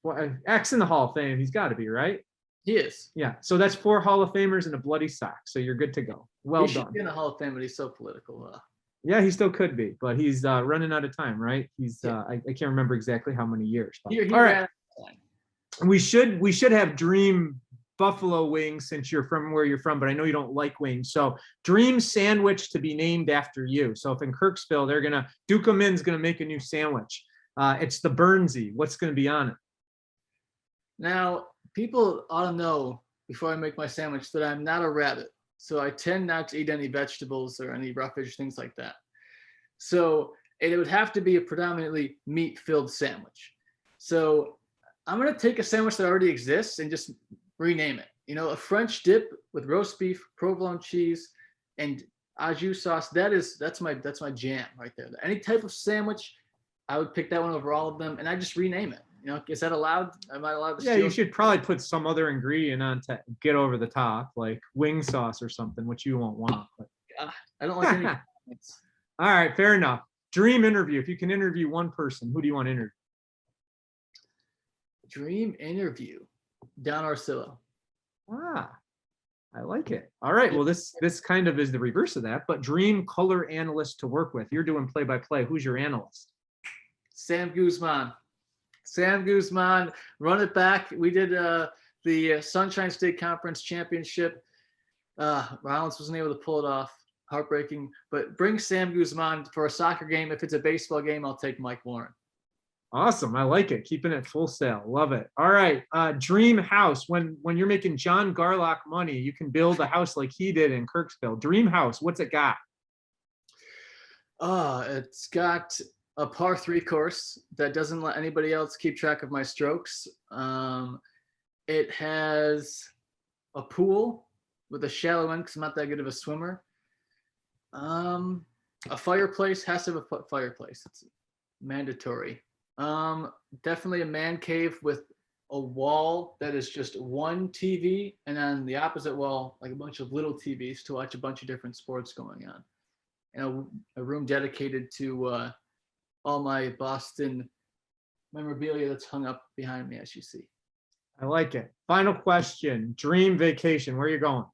Well, X in the Hall of Fame. He's got to be, right? He is. Yeah. So that's 4 Hall of Famers and a bloody sock. So you're good to go. Well he done. Should be in the Hall of Fame, but he's so political. Yeah, he still could be, but he's running out of time, right? He's I can't remember exactly how many years. But. All right. We should have Dream Buffalo wings since you're from where you're from, but I know you don't like wings. So Dream sandwich to be named after you. So if in Kirksville, Duke Min's gonna make a new sandwich. It's the Burnsy. What's gonna be on it? Now, people ought to know before I make my sandwich that I'm not a rabbit. So I tend not to eat any vegetables or any roughage, things like that. So it would have to be a predominantly meat-filled sandwich. So I'm going to take a sandwich that already exists and just rename it. You know, a French dip with roast beef, provolone cheese, and au jus sauce. That's my jam right there. Any type of sandwich, I would pick that one over all of them, and I just rename it. You know, is that allowed? Am I allowed to? Yeah, you should probably put some other ingredient on to get over the top, like wing sauce or something, which you won't want. But. I don't like any. All right, fair enough. Dream interview. If you can interview one person, who do you want to interview? Dream interview. Don Orsillo. I like it. All right. Well, this kind of is the reverse of that, but dream color analyst to work with. You're doing play-by-play. Who's your analyst? Sam Guzman. Run it back. We did the Sunshine State Conference Championship. Rollins wasn't able to pull it off. Heartbreaking. But bring Sam Guzman for a soccer game. If it's a baseball game, I'll take Mike Warren. Awesome. I like it. Keeping it full sale. Love it. All right. Dream house. When you're making John Garlock money, you can build a house like he did in Kirksville. Dream house. What's it got? It's got a par 3 course that doesn't let anybody else keep track of my strokes. It has a pool with a shallow end because I'm not that good of a swimmer. A fireplace. Has to have a fireplace. It's mandatory. Definitely a man cave with a wall that is just one TV, and on the opposite wall, like a bunch of little TVs to watch a bunch of different sports going on. And a room dedicated to all my Boston memorabilia that's hung up behind me, as you see. I like it. Final question. Dream vacation. Where are you going?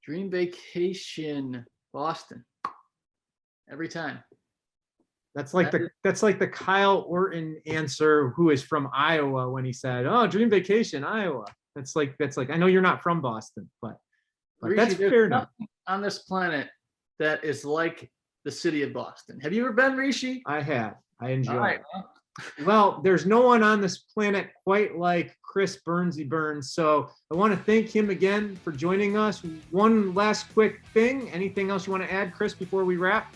Dream vacation, Boston. Every time. That's like the Kyle Orton answer, who is from Iowa, when he said, "Oh, dream vacation, Iowa." That's like I know you're not from Boston, but Rishi, that's fair enough. On this planet that is like the city of Boston. Have you ever been, Rishi? I have. I enjoy right, it. Well, there's no one on this planet quite like Chris Burnsy Burns. So I want to thank him again for joining us. One last quick thing. Anything else you want to add, Chris, before we wrap?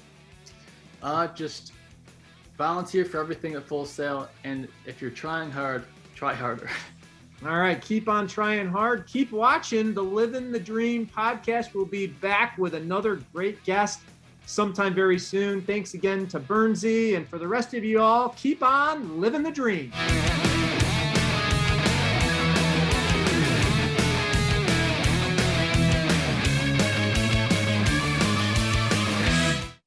Just volunteer for everything at Full Sail, and if you're trying hard, try harder. All right, keep on trying hard. Keep watching the Livin The Dream podcast. We'll be back with another great guest sometime very soon. Thanks again to Burnsy, and for the rest of you all, keep on living the dream.